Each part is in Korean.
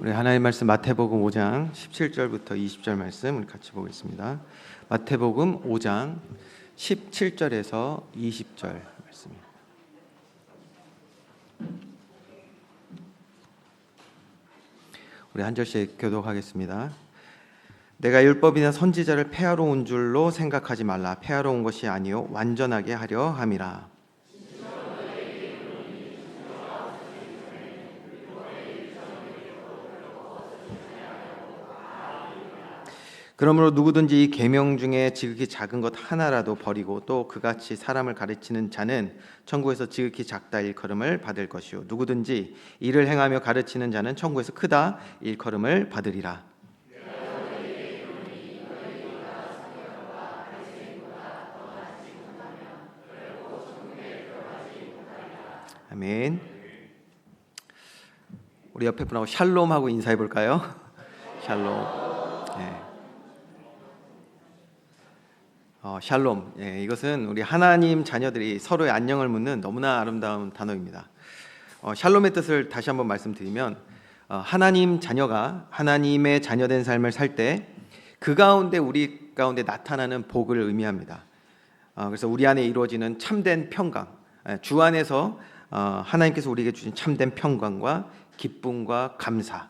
우리 하나님 말씀 마태복음 5장 17절부터 20절 말씀 우리 같이 보겠습니다. 마태복음 5장 17절에서 20절 말씀입니다. 우리 한 절씩 교독하겠습니다. 내가 율법이나 선지자를 폐하러 온 줄로 생각하지 말라. 폐하러 온 것이 아니요 완전하게 하려 함이라. 그러므로 누구든지 이 계명 중에 지극히 작은 것 하나라도 버리고 또 그같이 사람을 가르치는 자는 천국에서 지극히 작다 일컬음을 받을 것이요 누구든지 이를 행하며 가르치는 자는 천국에서 크다 일컬음을 받으리라. 아멘. 우리 옆에 분하고 샬롬하고 인사해 볼까요? 샬롬. 네. 샬롬. 이것은 우리 하나님 자녀들이 서로의 안녕을 묻는 너무나 아름다운 단어입니다. 샬롬의 뜻을 다시 한번 말씀드리면 하나님 자녀가 하나님의 자녀된 삶을 살 때 그 가운데 우리 가운데 나타나는 복을 의미합니다. 그래서 우리 안에 이루어지는 참된 평강, 주 안에서 하나님께서 우리에게 주신 참된 평강과 기쁨과 감사,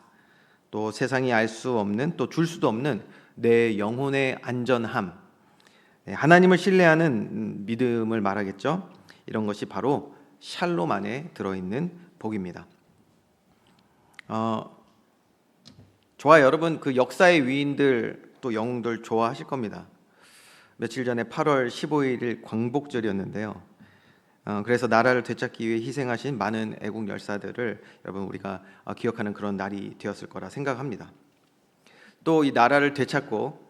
또 세상이 알 수 없는 또 줄 수도 없는 내 영혼의 안전함, 하나님을 신뢰하는 믿음을 말하겠죠. 이런 것이 바로 샬롬 안에 들어있는 복입니다. 저와 여러분 그 역사의 위인들 또 영웅들 좋아하실 겁니다. 며칠 전에 8월 15일 광복절이었는데요. 그래서 나라를 되찾기 위해 희생하신 많은 애국 열사들을 여러분 우리가 기억하는 그런 날이 되었을 거라 생각합니다. 또 이 나라를 되찾고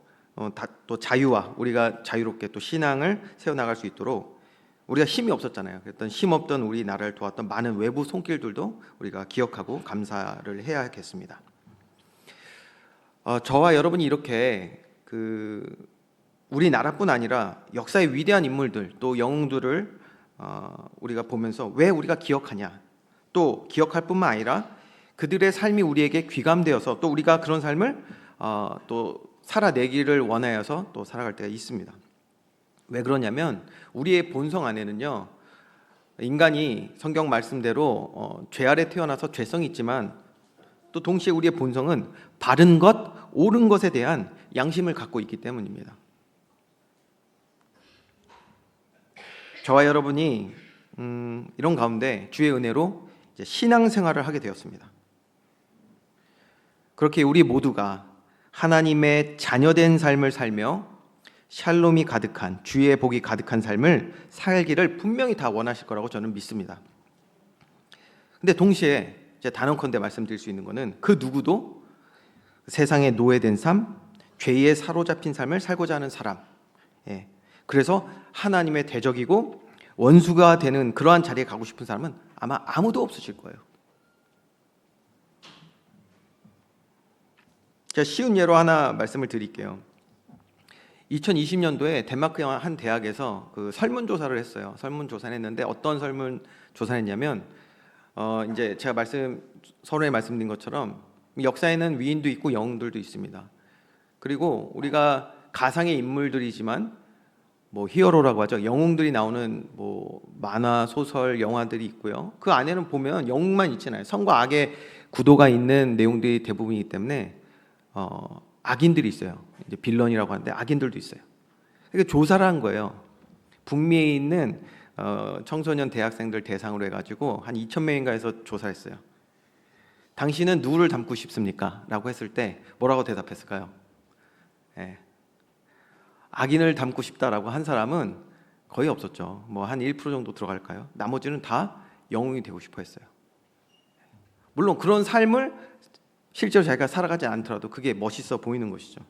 또 자유와 우리가 자유롭게 또 신앙을 세워나갈 수 있도록 우리가 힘이 없었잖아요. 그랬던 힘없던 우리 나라를 도왔던 많은 외부 손길들도 우리가 기억하고 감사를 해야겠습니다. 저와 여러분이 이렇게 우리 나라뿐 아니라 역사의 위대한 인물들 또 영웅들을 우리가 보면서 왜 우리가 기억하냐, 또 기억할 뿐만 아니라 그들의 삶이 우리에게 귀감되어서 또 우리가 그런 삶을 또 살아내기를 원하여서 또 살아갈 때가 있습니다. 왜 그러냐면 우리의 본성 안에는요, 인간이 성경 말씀대로 죄 아래 태어나서 죄성이 있지만 또 동시에 우리의 본성은 바른 것, 옳은 것에 대한 양심을 갖고 있기 때문입니다. 저와 여러분이 이런 가운데 주의 은혜로 이제 신앙생활을 하게 되었습니다. 그렇게 우리 모두가 하나님의 자녀된 삶을 살며 샬롬이 가득한 주의 복이 가득한 삶을 살기를 분명히 다 원하실 거라고 저는 믿습니다. 근데 동시에 이제 단언컨대 말씀드릴 수 있는 것은 그 누구도 세상에 노예된 삶, 죄에 사로잡힌 삶을 살고자 하는 사람, 그래서 하나님의 대적이고 원수가 되는 그러한 자리에 가고 싶은 사람은 아마 아무도 없으실 거예요. 제가 쉬운 예로 하나 말씀을 드릴게요. 2020년도에 덴마크의 한 대학에서 그 설문조사를 했어요. 설문조사를 했는데 어떤 설문조사를 했냐면 이제 제가 서론에 말씀드린 것처럼 역사에는 위인도 있고 영웅들도 있습니다. 그리고 우리가 가상의 인물들이지만 뭐 히어로라고 하죠. 영웅들이 나오는 뭐 만화, 소설, 영화들이 있고요. 그 안에는 보면 영웅만 있잖아요. 선과 악의 구도가 있는 내용들이 대부분이기 때문에 악인들이 있어요. 이제 빌런이라고 하는데 악인들도 있어요. 그러니까 조사를 한 거예요. 북미에 있는 청소년 대학생들 대상으로 해가지고 한 2,000명인가 해서 조사했어요. 당신은 누구를 닮고 싶습니까? 라고 했을 때 뭐라고 대답했을까요? 악인을 닮고 싶다라고 한 사람은 거의 없었죠. 뭐 한 1% 정도 들어갈까요? 나머지는 다 영웅이 되고 싶어 했어요. 물론 그런 삶을 실제로 자기가 살아가지 않더라도 그게 멋있어 보이는 것이죠.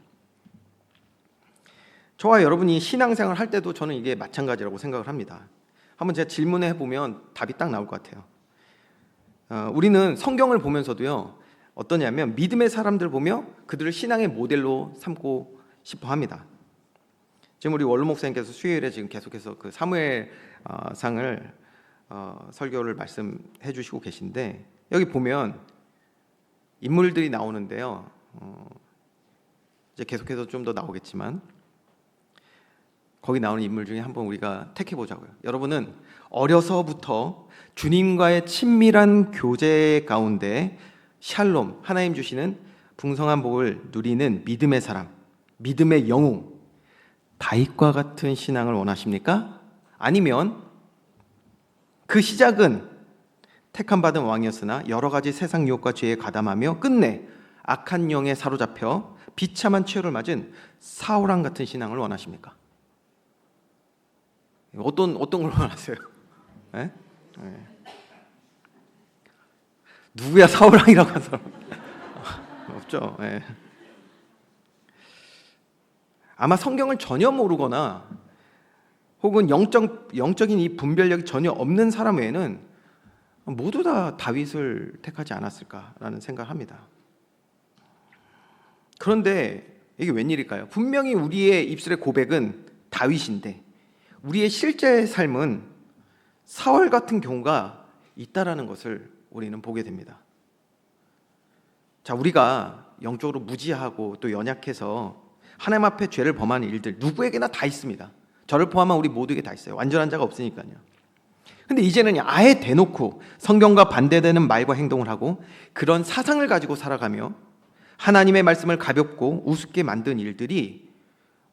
저와 여러분이 신앙생활 할 때도 저는 이게 마찬가지라고 생각을 합니다. 한번 제가 질문해 보면 답이 딱 나올 것 같아요. 우리는 성경을 보면서도요, 어떠냐면 믿음의 사람들 보며 그들을 신앙의 모델로 삼고 싶어 합니다. 지금 우리 원로 목사님께서 수요일에 지금 계속해서 그 사무엘 상을 설교를 말씀해 주시고 계신데 여기 보면 인물들이 나오는데요. 이제 계속해서 좀 더 나오겠지만 거기 나오는 인물 중에 한번 우리가 택해 보자고요. 여러분은 어려서부터 주님과의 친밀한 교제 가운데 샬롬, 하나님 주시는 풍성한 복을 누리는 믿음의 사람, 믿음의 영웅, 다윗과 같은 신앙을 원하십니까? 아니면 그 시작은 택함 받은 왕이었으나 여러 가지 세상 유혹과 죄에 가담하며 끝내 악한 영에 사로잡혀 비참한 최후를 맞은 사울왕 같은 신앙을 원하십니까? 어떤 걸 원하세요? 네? 네. 누구야 사울왕이라고 한 사람? 없죠. 네. 아마 성경을 전혀 모르거나 혹은 영적인 이 분별력이 전혀 없는 사람 외에는 모두 다 다윗을 택하지 않았을까라는 생각을 합니다. 그런데 이게 웬일일까요? 분명히 우리의 입술의 고백은 다윗인데 우리의 실제 삶은 사울 같은 경우가 있다라는 것을 우리는 보게 됩니다. 자, 우리가 영적으로 무지하고 또 연약해서 하나님 앞에 죄를 범하는 일들 누구에게나 다 있습니다. 저를 포함한 우리 모두에게 다 있어요. 완전한 자가 없으니까요. 근데 이제는 아예 대놓고 성경과 반대되는 말과 행동을 하고 그런 사상을 가지고 살아가며 하나님의 말씀을 가볍고 우습게 만든 일들이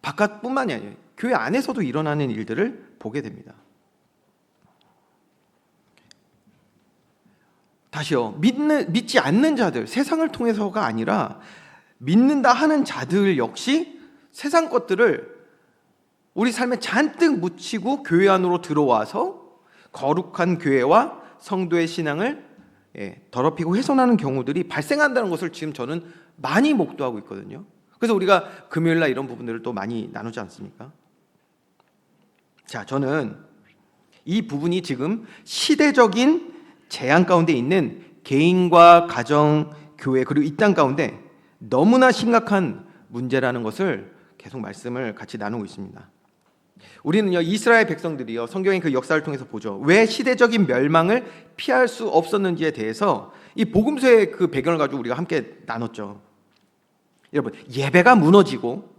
바깥뿐만이 아니에요. 교회 안에서도 일어나는 일들을 보게 됩니다. 다시요. 믿지 않는 자들, 세상을 통해서가 아니라 믿는다 하는 자들 역시 세상 것들을 우리 삶에 잔뜩 묻히고 교회 안으로 들어와서 거룩한 교회와 성도의 신앙을 더럽히고 훼손하는 경우들이 발생한다는 것을 지금 저는 많이 목도하고 있거든요. 그래서 우리가 금요일날 이런 부분들을 또 많이 나누지 않습니까? 자, 저는 이 부분이 지금 시대적인 재앙 가운데 있는 개인과 가정, 교회 그리고 이 땅 가운데 너무나 심각한 문제라는 것을 계속 말씀을 같이 나누고 있습니다. 우리는요 이스라엘 백성들이요 성경의 그 역사를 통해서 보죠. 왜 시대적인 멸망을 피할 수 없었는지에 대해서 이 복음서의 그 배경을 가지고 우리가 함께 나눴죠. 여러분, 예배가 무너지고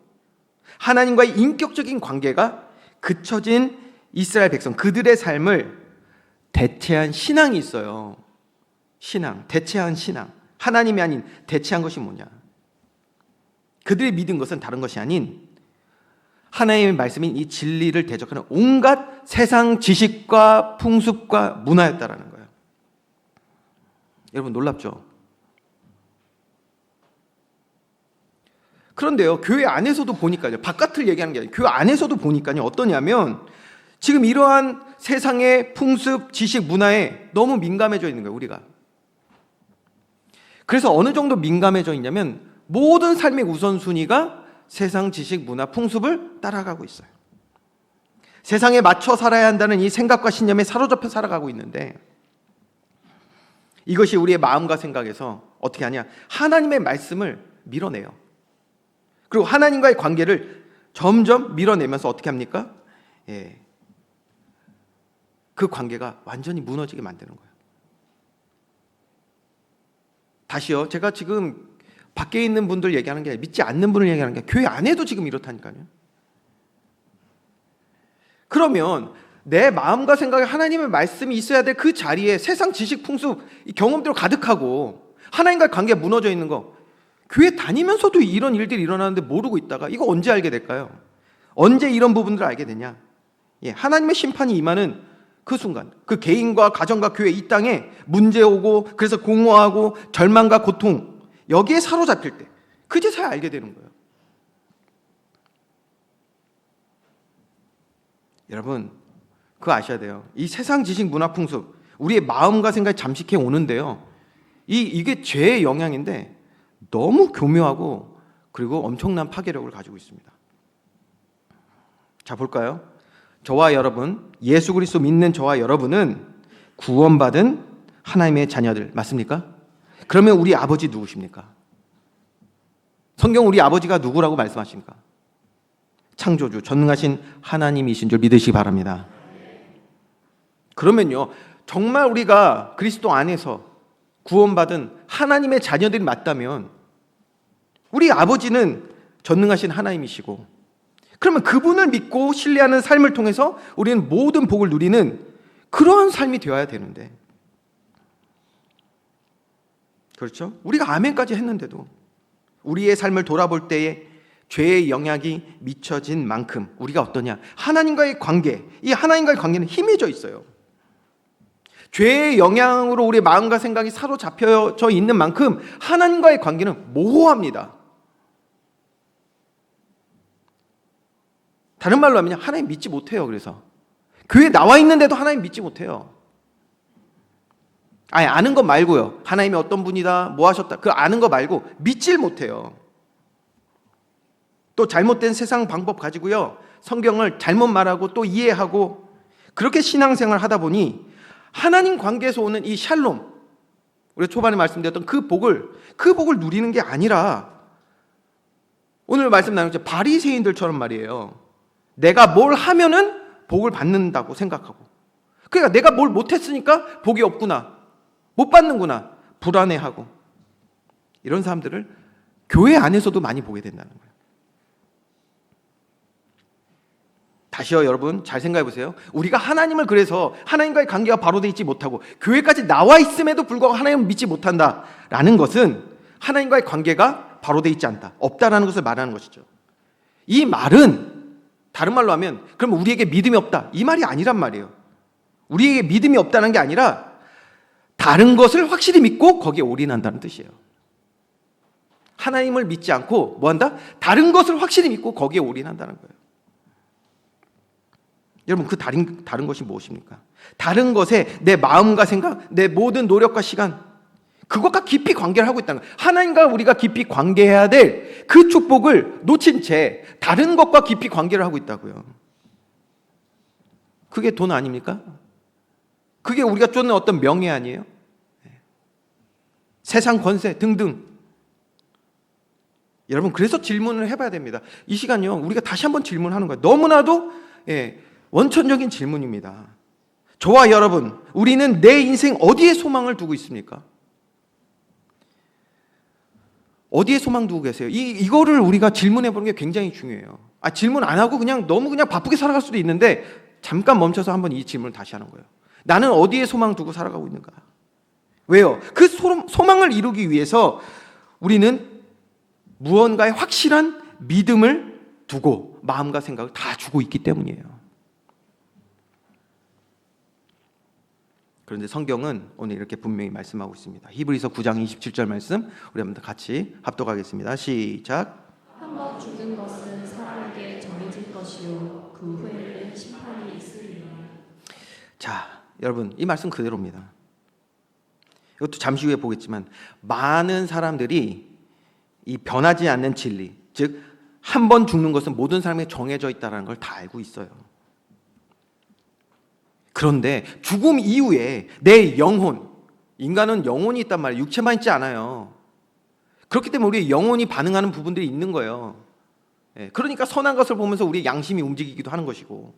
하나님과의 인격적인 관계가 그쳐진 이스라엘 백성, 그들의 삶을 대체한 신앙이 있어요. 신앙, 대체한 신앙. 하나님이 아닌 대체한 것이 뭐냐? 그들이 믿은 것은 다른 것이 아닌 하나님의 말씀인 이 진리를 대적하는 온갖 세상 지식과 풍습과 문화였다라는 거예요. 여러분 놀랍죠? 그런데요, 교회 안에서도 보니까요, 바깥을 얘기하는 게 아니라 교회 안에서도 보니까요, 어떠냐면 지금 이러한 세상의 풍습, 지식, 문화에 너무 민감해져 있는 거예요, 우리가. 그래서 어느 정도 민감해져 있냐면 모든 삶의 우선순위가 세상 지식, 문화, 풍습을 따라가고 있어요. 세상에 맞춰 살아야 한다는 이 생각과 신념에 사로잡혀 살아가고 있는데 이것이 우리의 마음과 생각에서 어떻게 하냐? 하나님의 말씀을 밀어내요. 그리고 하나님과의 관계를 점점 밀어내면서 어떻게 합니까? 그 관계가 완전히 무너지게 만드는 거예요. 다시요, 제가 지금 밖에 있는 분들 얘기하는 게 아니라 믿지 않는 분을 얘기하는 게 아니라 교회 안에도 지금 이렇다니까요. 그러면 내 마음과 생각에 하나님의 말씀이 있어야 될 그 자리에 세상 지식, 풍습, 경험대로 가득하고 하나님과의 관계가 무너져 있는 거, 교회 다니면서도 이런 일들이 일어나는데 모르고 있다가 이거 언제 알게 될까요? 언제 이런 부분들을 알게 되냐? 하나님의 심판이 임하는 그 순간, 그 개인과 가정과 교회 이 땅에 문제 오고 그래서 공허하고 절망과 고통 여기에 사로잡힐 때 그제서야 알게 되는 거예요. 여러분, 그거 아셔야 돼요. 이 세상 지식, 문화, 풍습 우리의 마음과 생각이 잠식해 오는데요, 이게 죄의 영향인데 너무 교묘하고 그리고 엄청난 파괴력을 가지고 있습니다. 자, 볼까요? 저와 여러분, 예수 그리스도 믿는 저와 여러분은 구원받은 하나님의 자녀들 맞습니까? 그러면 우리 아버지 누구십니까? 성경 우리 아버지가 누구라고 말씀하십니까? 창조주, 전능하신 하나님이신 줄 믿으시기 바랍니다. 그러면요, 정말 우리가 그리스도 안에서 구원받은 하나님의 자녀들이 맞다면 우리 아버지는 전능하신 하나님이시고, 그러면 그분을 믿고 신뢰하는 삶을 통해서 우리는 모든 복을 누리는 그러한 삶이 되어야 되는데, 그렇죠? 우리가 아멘까지 했는데도 우리의 삶을 돌아볼 때에 죄의 영향이 미쳐진 만큼 우리가 어떠냐? 하나님과의 관계, 이 하나님과의 관계는 희미해져 있어요. 죄의 영향으로 우리의 마음과 생각이 사로잡혀져 있는 만큼 하나님과의 관계는 모호합니다. 다른 말로 하면 하나님 믿지 못해요. 그래서 교회에 나와 있는데도 하나님 믿지 못해요. 아니, 아는 것 말고요. 하나님이 어떤 분이다, 뭐 하셨다, 그 아는 거 말고 믿질 못해요. 또 잘못된 세상 방법 가지고요, 성경을 잘못 말하고 또 이해하고, 그렇게 신앙생활 하다 보니 하나님 관계에서 오는 이 샬롬, 우리 초반에 말씀드렸던 그 복을 누리는 게 아니라, 오늘 말씀 나누죠, 바리새인들처럼 말이에요. 내가 뭘 하면은 복을 받는다고 생각하고, 그러니까 내가 뭘 못했으니까 복이 없구나, 못 받는구나, 불안해하고, 이런 사람들을 교회 안에서도 많이 보게 된다는 거예요. 다시요, 여러분 잘 생각해 보세요. 우리가 하나님을, 그래서 하나님과의 관계가 바로 되어 있지 못하고 교회까지 나와 있음에도 불구하고 하나님을 믿지 못한다라는 것은 하나님과의 관계가 바로 되어 있지 않다, 없다라는 것을 말하는 것이죠. 이 말은 다른 말로 하면, 그럼 우리에게 믿음이 없다, 이 말이 아니란 말이에요. 우리에게 믿음이 없다는 게 아니라 다른 것을 확실히 믿고 거기에 올인한다는 뜻이에요. 하나님을 믿지 않고 뭐 한다? 다른 것을 확실히 믿고 거기에 올인한다는 거예요. 여러분, 그 다른 것이 무엇입니까? 다른 것에 내 마음과 생각, 내 모든 노력과 시간, 그것과 깊이 관계를 하고 있다는 거예요. 하나님과 우리가 깊이 관계해야 될 그 축복을 놓친 채 다른 것과 깊이 관계를 하고 있다고요. 그게 돈 아닙니까? 그게 우리가 쫓는 어떤 명예 아니에요? 세상 권세 등등. 여러분, 그래서 질문을 해봐야 됩니다. 이 시간요, 우리가 다시 한번 질문하는 거예요. 너무나도 원천적인 질문입니다. 저와 여러분, 우리는 내 인생 어디에 소망을 두고 있습니까? 어디에 소망 두고 계세요? 이거를 우리가 질문해 보는 게 굉장히 중요해요. 질문 안 하고 너무 그냥 바쁘게 살아갈 수도 있는데, 잠깐 멈춰서 한번 이 질문을 다시 하는 거예요. 나는 어디에 소망 두고 살아가고 있는가? 왜요? 그 소망을 이루기 위해서 우리는 무언가의 확실한 믿음을 두고 마음과 생각을 다 주고 있기 때문이에요. 그런데 성경은 오늘 이렇게 분명히 말씀하고 있습니다. 히브리서 9장 27절 말씀, 우리 한번 같이 합독하겠습니다. 시작. 한번 죽은 것은 사람에게 정해질 것이요 그 후에는 심판이 있으리라. 자, 여러분, 이 말씀 그대로입니다. 이것도 잠시 후에 보겠지만, 많은 사람들이 이 변하지 않는 진리, 즉 한 번 죽는 것은 모든 사람에게 정해져 있다는 걸 다 알고 있어요. 그런데 죽음 이후에 내 영혼, 인간은 영혼이 있단 말이에요. 육체만 있지 않아요. 그렇기 때문에 우리의 영혼이 반응하는 부분들이 있는 거예요. 그러니까 선한 것을 보면서 우리의 양심이 움직이기도 하는 것이고.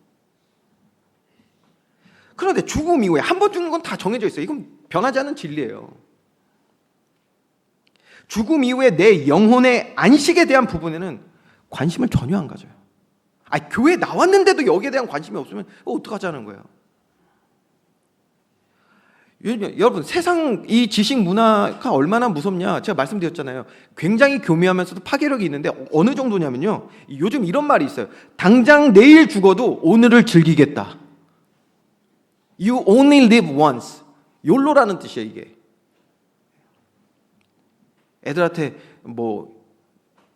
그런데 죽음 이후에 한 번 죽는 건 다 정해져 있어요. 이건 변하지 않는 진리예요. 죽음 이후에 내 영혼의 안식에 대한 부분에는 관심을 전혀 안 가져요. 교회에 나왔는데도 여기에 대한 관심이 없으면 어떡하자는 거예요. 여러분, 세상 이 지식 문화가 얼마나 무섭냐, 제가 말씀드렸잖아요. 굉장히 교묘하면서도 파괴력이 있는데, 어느 정도냐면요, 요즘 이런 말이 있어요. 당장 내일 죽어도 오늘을 즐기겠다. You only live once. 욜로라는 뜻이에요, 이게. 애들한테 뭐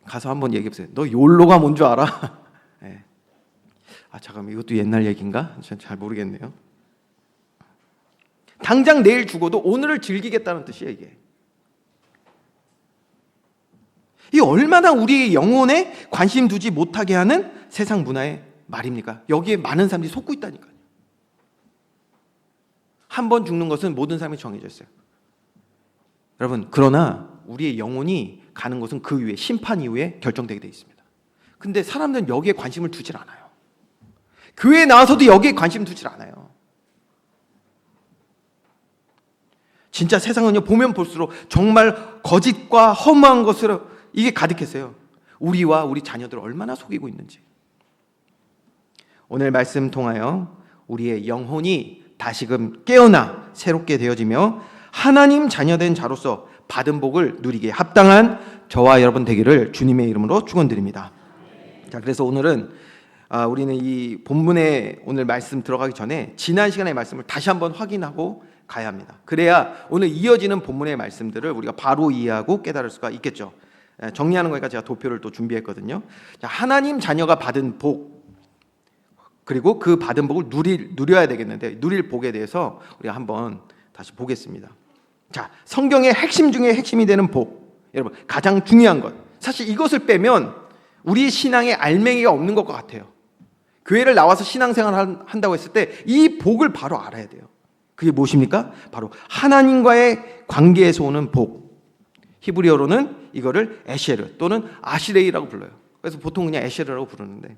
가서 한번 얘기해 보세요. 너 욜로가 뭔 줄 알아? 네. 잠깐만, 이것도 옛날 얘기인가? 전 잘 모르겠네요. 당장 내일 죽어도 오늘을 즐기겠다는 뜻이에요, 이게. 이 얼마나 우리의 영혼에 관심 두지 못하게 하는 세상 문화의 말입니까? 여기에 많은 사람들이 속고 있다니까요. 한 번 죽는 것은 모든 사람이 정해져 있어요. 여러분, 그러나 우리의 영혼이 가는 것은 그 위에, 심판 이후에 결정되게 되어 있습니다. 근데 사람들은 여기에 관심을 두질 않아요. 교회에 나와서도 여기에 관심 두질 않아요. 진짜 세상은요, 보면 볼수록 정말 거짓과 허무한 것으로 이게 가득했어요. 우리와 우리 자녀들을 얼마나 속이고 있는지. 오늘 말씀 통하여 우리의 영혼이 다시금 깨어나 새롭게 되어지며 하나님 자녀된 자로서 받은 복을 누리기에 합당한 저와 여러분 되기를 주님의 이름으로 축원드립니다. 자, 그래서 오늘은 우리는 이 본문에 오늘 말씀 들어가기 전에 지난 시간의 말씀을 다시 한번 확인하고 가야 합니다. 그래야 오늘 이어지는 본문의 말씀들을 우리가 바로 이해하고 깨달을 수가 있겠죠. 정리하는 거니까 제가 도표를 또 준비했거든요. 자, 하나님 자녀가 받은 복, 그리고 그 받은 복을 누려야 되겠는데 누릴 복에 대해서 우리가 한번 다시 보겠습니다. 자, 성경의 핵심 중에 핵심이 되는 복, 여러분 가장 중요한 것, 사실 이것을 빼면 우리 신앙에 알맹이가 없는 것 같아요. 교회를 나와서 신앙생활을 한다고 했을 때 이 복을 바로 알아야 돼요. 그게 무엇입니까? 바로 하나님과의 관계에서 오는 복. 히브리어로는 이거를 에셰르 또는 아시레이라고 불러요. 그래서 보통 그냥 에셰르라고 부르는데,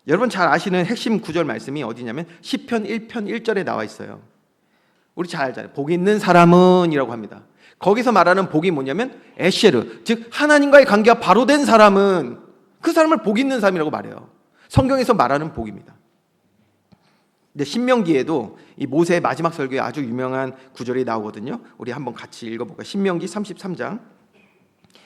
여러분 잘 아시는 핵심 구절 말씀이 어디냐면 시편 1편 1절에 나와 있어요. 우리 잘 알잖아요. 복 있는 사람은 이라고 합니다. 거기서 말하는 복이 뭐냐면 에셰르, 즉 하나님과의 관계가 바로 된 사람은 그 사람을 복 있는 사람이라고 말해요. 성경에서 말하는 복입니다. 근데 신명기에도 이 모세의 마지막 설교에 아주 유명한 구절이 나오거든요. 우리 한번 같이 읽어볼까요? 신명기 33장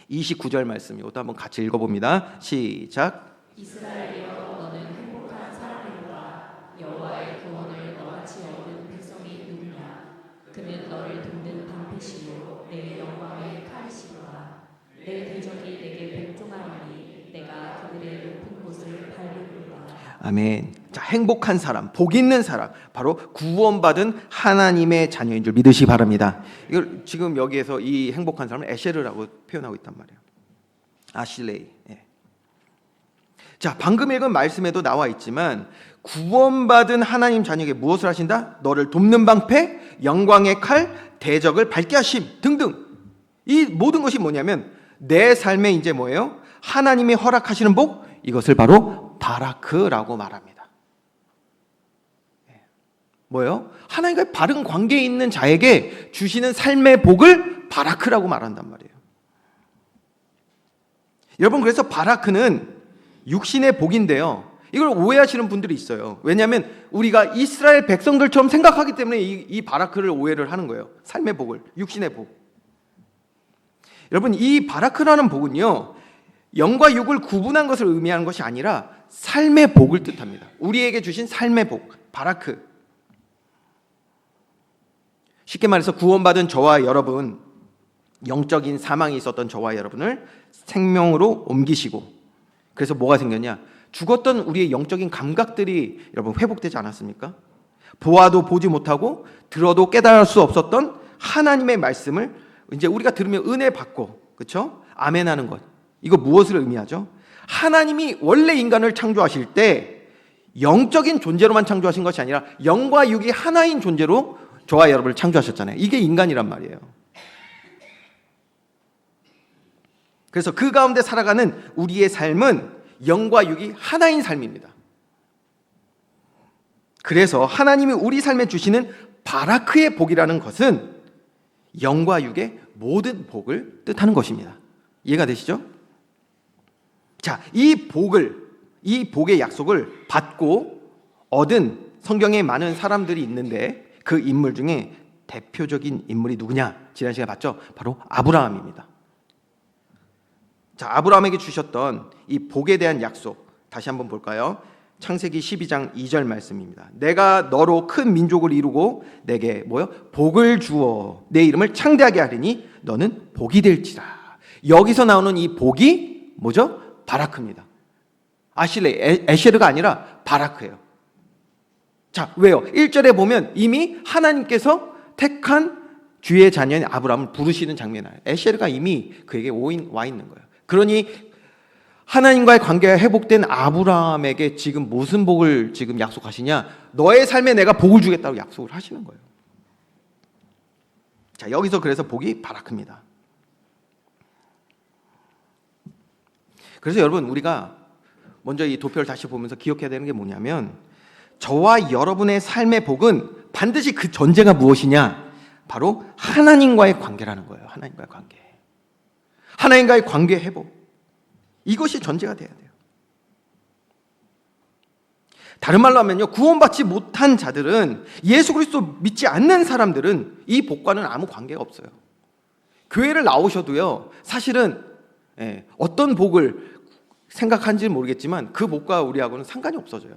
29절 말씀, 이것도 한번 같이 읽어봅니다. 시작. 이스라엘이여 너는 행복한 사람이로다. 여호와의 구원을 너같이 얻은 백성이 누구냐. 그는 너를 돕는 방패시요 내 영광의 칼이시로다. 내 대적이 내게 복종하리니 내가 그들의 높은 곳을 밟으리로다. 아멘. 자, 행복한 사람, 복 있는 사람, 바로 구원받은 하나님의 자녀인 줄 믿으시기 바랍니다. 이걸 지금 여기에서 이 행복한 사람을 에셰르라고 표현하고 있단 말이에요. 아실레이. 예. 자, 방금 읽은 말씀에도 나와 있지만 구원받은 하나님 자녀에게 무엇을 하신다? 너를 돕는 방패, 영광의 칼, 대적을 밟게 하심 등등. 이 모든 것이 뭐냐면 내 삶에 이제 뭐예요? 하나님이 허락하시는 복, 이것을 바로 바라크라고 말합니다. 뭐예요? 하나님과의 바른 관계에 있는 자에게 주시는 삶의 복을 바라크라고 말한단 말이에요. 여러분, 그래서 바라크는 육신의 복인데요, 이걸 오해하시는 분들이 있어요. 왜냐하면 우리가 이스라엘 백성들처럼 생각하기 때문에 이 바라크를 오해를 하는 거예요. 삶의 복을, 육신의 복. 여러분, 이 바라크라는 복은요, 영과 육을 구분한 것을 의미하는 것이 아니라 삶의 복을 뜻합니다. 우리에게 주신 삶의 복, 바라크. 쉽게 말해서 구원받은 저와 여러분, 영적인 사망이 있었던 저와 여러분을 생명으로 옮기시고, 그래서 뭐가 생겼냐? 죽었던 우리의 영적인 감각들이 여러분 회복되지 않았습니까? 보아도 보지 못하고 들어도 깨달을 수 없었던 하나님의 말씀을 이제 우리가 들으면 은혜 받고, 그렇죠? 아멘하는 것. 이거 무엇을 의미하죠? 하나님이 원래 인간을 창조하실 때 영적인 존재로만 창조하신 것이 아니라 영과 육이 하나인 존재로 저와 여러분을 창조하셨잖아요. 이게 인간이란 말이에요. 그래서 그 가운데 살아가는 우리의 삶은 영과 육이 하나인 삶입니다. 그래서 하나님이 우리 삶에 주시는 바라크의 복이라는 것은 영과 육의 모든 복을 뜻하는 것입니다. 이해가 되시죠? 자, 이 복의 약속을 받고 얻은 성경에 많은 사람들이 있는데 그 인물 중에 대표적인 인물이 누구냐? 지난 시간에 봤죠? 바로 아브라함입니다. 자, 아브라함에게 주셨던 이 복에 대한 약속 다시 한번 볼까요? 창세기 12장 2절 말씀입니다. 내가 너로 큰 민족을 이루고 내게 복을 주어 내 이름을 창대하게 하리니 너는 복이 될지라. 여기서 나오는 이 복이 뭐죠? 바라크입니다. 아실레, 에셰르가 아니라 바라크예요. 자, 왜요? 1절에 보면 이미 하나님께서 택한 주의 자녀인 아브라함을 부르시는 장면이 나와요. 에셰르가 이미 그에게 와 있는 거예요. 그러니 하나님과의 관계가 회복된 아브라함에게 지금 무슨 복을 지금 약속하시냐? 너의 삶에 내가 복을 주겠다고 약속을 하시는 거예요. 자, 여기서 그래서 복이 바라크입니다. 그래서 여러분, 우리가 먼저 이 도표를 다시 보면서 기억해야 되는 게 뭐냐면 저와 여러분의 삶의 복은 반드시 그 전제가 무엇이냐? 바로 하나님과의 관계라는 거예요. 하나님과의 관계. 하나님과의 관계 회복. 이것이 전제가 돼야 돼요. 다른 말로 하면요, 구원받지 못한 자들은, 예수 그리스도 믿지 않는 사람들은 이 복과는 아무 관계가 없어요. 교회를 나오셔도요, 사실은 어떤 복을 생각하는지는 모르겠지만 그 복과 우리하고는 상관이 없어져요.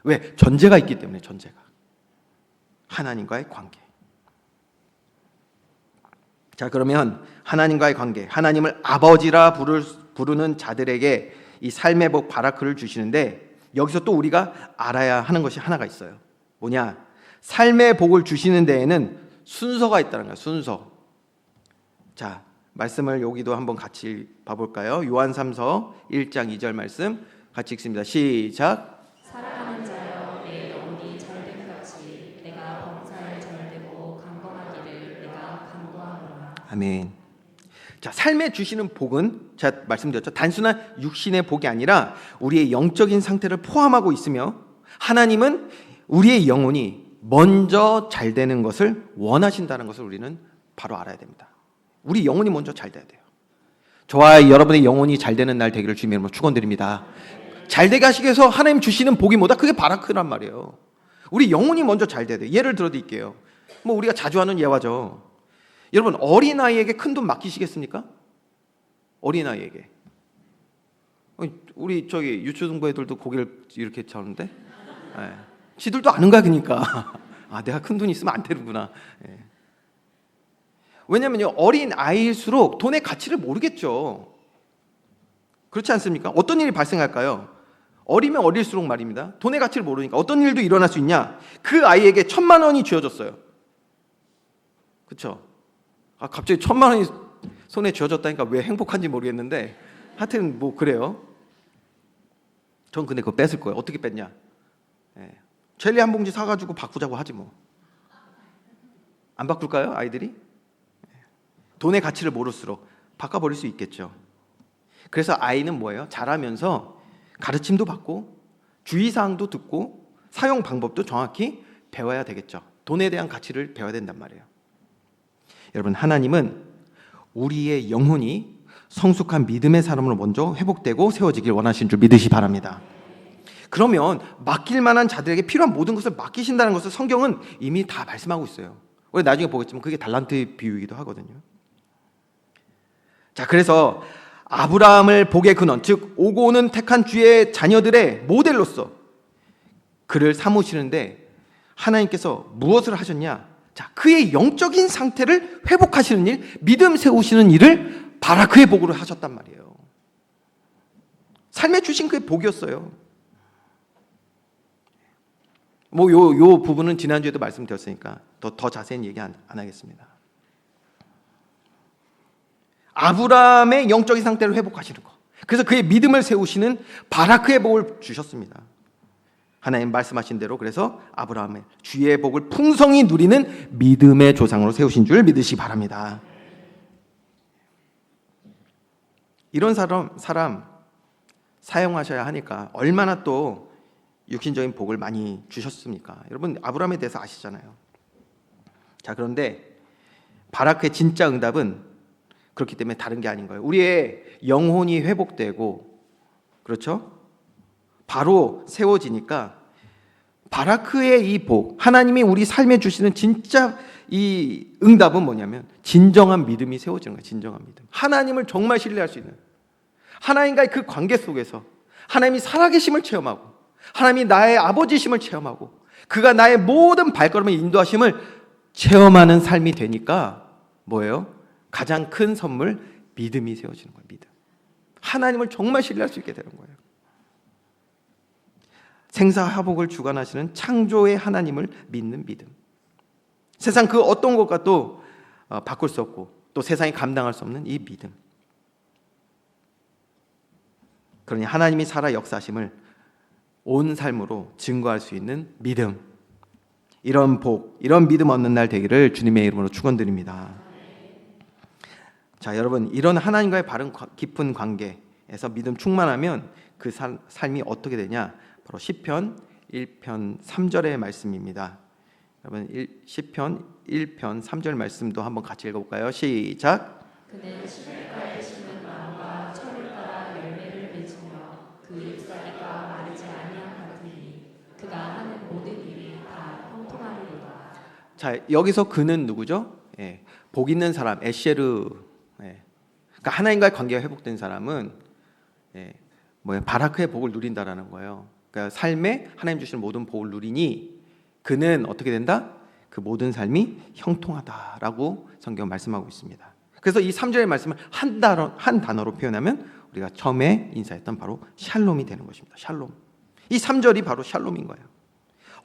왜? 전제가 있기 때문에. 전제가 하나님과의 관계. 자, 그러면 하나님과의 관계, 하나님을 아버지라 부르는 자들에게 이 삶의 복 바라크를 주시는데, 여기서 또 우리가 알아야 하는 것이 하나가 있어요. 뭐냐? 삶의 복을 주시는 데에는 순서가 있다는 거예요. 순서. 자, 말씀을 여기도 한번 같이 봐볼까요? 요한 3서 1장 2절 말씀 같이 읽습니다. 시작. 사랑하는 자여, 내 영혼이 잘됨 같이 내가 범사에 잘되고 강건하기를 내가 간구하노라. 아멘. 자, 삶에 주시는 복은 제가 말씀드렸죠. 단순한 육신의 복이 아니라 우리의 영적인 상태를 포함하고 있으며, 하나님은 우리의 영혼이 먼저 잘 되는 것을 원하신다는 것을 우리는 바로 알아야 됩니다. 우리 영혼이 먼저 잘 돼야 돼요. 저와 여러분의 영혼이 잘 되는 날 되기를 주님의 이름으로 축원드립니다. 잘 되게 하시기 위해서 하나님 주시는 복이 뭐다? 그게 바라크란 말이에요. 우리 영혼이 먼저 잘 돼야 돼요. 예를 들어 드릴게요. 뭐 우리가 자주 하는 예화죠. 여러분, 어린아이에게 큰 돈 맡기시겠습니까? 어린아이에게. 우리 저기 유초등부 애들도 고개를 이렇게 쳐는데, 지들도 아는 거야. 그러니까 아, 내가 큰 돈 있으면 안 되는구나. 왜냐면요, 어린 아이일수록 돈의 가치를 모르겠죠. 그렇지 않습니까? 어떤 일이 발생할까요? 어리면 어릴수록 말입니다. 돈의 가치를 모르니까 어떤 일도 일어날 수 있냐? 그 아이에게 1,000만 원이 쥐어졌어요. 그렇죠? 아, 갑자기 1,000만 원이 손에 쥐어졌다니까 왜 행복한지 모르겠는데, 하여튼 뭐 그래요. 전 근데 그거 뺏을 거예요. 어떻게 뺐냐? 젤리 한 봉지 사가지고 바꾸자고 하지 뭐. 안 바꿀까요, 아이들이? 돈의 가치를 모를수록 바꿔버릴 수 있겠죠. 그래서 아이는 뭐예요? 자라면서 가르침도 받고 주의사항도 듣고 사용 방법도 정확히 배워야 되겠죠. 돈에 대한 가치를 배워야 된단 말이에요. 여러분, 하나님은 우리의 영혼이 성숙한 믿음의 사람으로 먼저 회복되고 세워지길 원하신 줄 믿으시 바랍니다. 그러면 맡길 만한 자들에게 필요한 모든 것을 맡기신다는 것을 성경은 이미 다 말씀하고 있어요. 우리 나중에 보겠지만 그게 달란트 비유이기도 하거든요. 자, 그래서 아브라함을 복의 근원, 즉 오고 오는 택한 주의 자녀들의 모델로서 그를 삼으시는데 하나님께서 무엇을 하셨냐? 자, 그의 영적인 상태를 회복하시는 일, 믿음 세우시는 일을 바라크의 복으로 하셨단 말이에요. 삶에 주신 그의 복이었어요. 뭐 요 부분은 지난주에도 말씀드렸으니까 더 자세히 얘기 안 하겠습니다. 아브라함의 영적인 상태를 회복하시는 것, 그래서 그의 믿음을 세우시는 바라크의 복을 주셨습니다. 하나님 말씀하신 대로 그래서 아브라함의 주의 복을 풍성히 누리는 믿음의 조상으로 세우신 줄 믿으시기 바랍니다. 이런 사람 사용하셔야 하니까 얼마나 또 육신적인 복을 많이 주셨습니까? 여러분, 아브라함에 대해서 아시잖아요. 자, 그런데 바라크의 진짜 응답은 그렇기 때문에 다른 게 아닌 거예요. 우리의 영혼이 회복되고, 그렇죠? 바로 세워지니까 바라크의 이 복, 하나님이 우리 삶에 주시는 진짜 이 응답은 뭐냐면 진정한 믿음이 세워지는 거예요. 진정한 믿음. 하나님을 정말 신뢰할 수 있는, 하나님과의 그 관계 속에서 하나님이 살아계심을 체험하고, 하나님이 나의 아버지심을 체험하고, 그가 나의 모든 발걸음을 인도하심을 체험하는 삶이 되니까 뭐예요? 가장 큰 선물, 믿음이 세워지는 거예요. 믿음. 하나님을 정말 신뢰할 수 있게 되는 거예요. 생사화복을 주관하시는 창조의 하나님을 믿는 믿음. 세상 그 어떤 것과도 바꿀 수 없고 또 세상이 감당할 수 없는 이 믿음. 그러니 하나님이 살아 역사하심을 온 삶으로 증거할 수 있는 믿음. 이런 복, 이런 믿음 얻는 날 되기를 주님의 이름으로 축원드립니다. 자, 여러분, 이런 하나님과의 바른 깊은 관계에서 믿음 충만하면 그 삶이 어떻게 되냐? 바로 시편 1편 3절의 말씀입니다. 여러분 시편 1편 3절 말씀도 한번 같이 읽어볼까요? 시작. 그는 시냇가에 심은 나무가 철을 따라 열매를 맺으며 그 잎사귀가 마르지 아니함 같으니 그가 하는 모든 일이 다 형통하리로다. 자, 여기서 그는 누구죠? 예, 복 있는 사람 에셰르. 예. 그러니까 하나님과의 관계가 회복된 사람은 바라크의 복을 누린다라는 거예요. 그러니까 삶에 하나님 주시는 모든 복을 누리니 그는 어떻게 된다? 그 모든 삶이 형통하다라고 성경 말씀하고 있습니다. 그래서 이 3절의 말씀을 한 단어로 표현하면 우리가 처음에 인사했던 바로 샬롬이 되는 것입니다. 샬롬. 이 3절이 바로 샬롬인 거예요.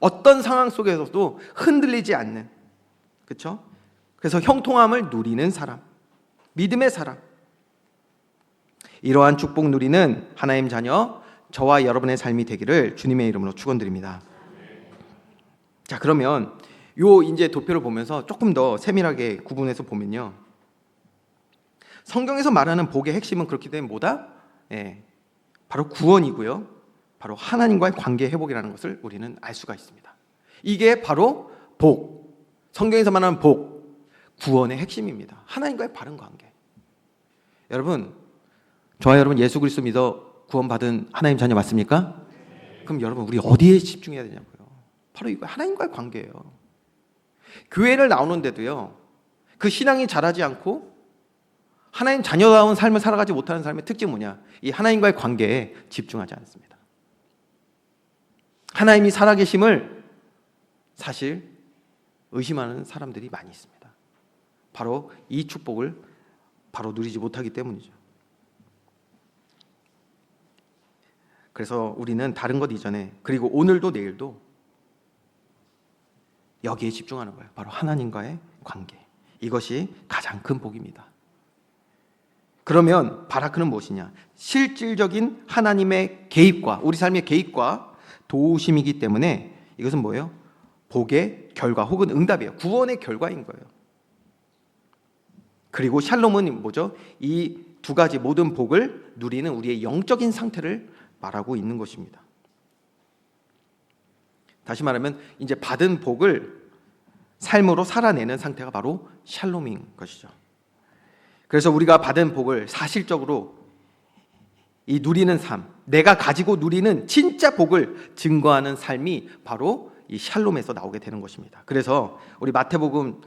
어떤 상황 속에서도 흔들리지 않는, 그렇죠? 그래서 형통함을 누리는 사람, 믿음의 사람. 이러한 축복 누리는 하나님 자녀 저와 여러분의 삶이 되기를 주님의 이름으로 축원드립니다. 자, 그러면 요 이제 도표를 보면서 조금 더 세밀하게 구분해서 보면요. 성경에서 말하는 복의 핵심은 그렇기 때문에 뭐다? 바로 구원이고요. 바로 하나님과의 관계 회복이라는 것을 우리는 알 수가 있습니다. 이게 바로 복, 성경에서 말하는 복, 구원의 핵심입니다. 하나님과의 바른 관계. 여러분, 저와 여러분 예수 그리스도 믿어 구원받은 하나님 자녀 맞습니까? 그럼 여러분 우리 어디에 집중해야 되냐고요? 바로 이거 하나님과의 관계예요. 교회를 나오는데도요, 그 신앙이 자라지 않고 하나님 자녀다운 삶을 살아가지 못하는 사람의 특징은 뭐냐? 이 하나님과의 관계에 집중하지 않습니다. 하나님이 살아계심을 사실 의심하는 사람들이 많이 있습니다. 바로 이 축복을 바로 누리지 못하기 때문이죠. 그래서 우리는 다른 것 이전에, 그리고 오늘도 내일도 여기에 집중하는 거예요. 바로 하나님과의 관계. 이것이 가장 큰 복입니다. 그러면 바라크는 무엇이냐? 실질적인 하나님의 개입과 우리 삶의 개입과 도우심이기 때문에 이것은 뭐예요? 복의 결과 혹은 응답이에요. 구원의 결과인 거예요. 그리고 샬롬은 뭐죠? 이 두 가지 모든 복을 누리는 우리의 영적인 상태를 말하고 있는 것입니다. 다시 말하면 이제 받은 복을 삶으로 살아내는 상태가 바로 샬롬인 것이죠. 그래서 우리가 받은 복을 사실적으로 이 누리는 삶, 내가 가지고 누리는 진짜 복을 증거하는 삶이 바로 이 샬롬에서 나오게 되는 것입니다. 그래서 우리 마태복음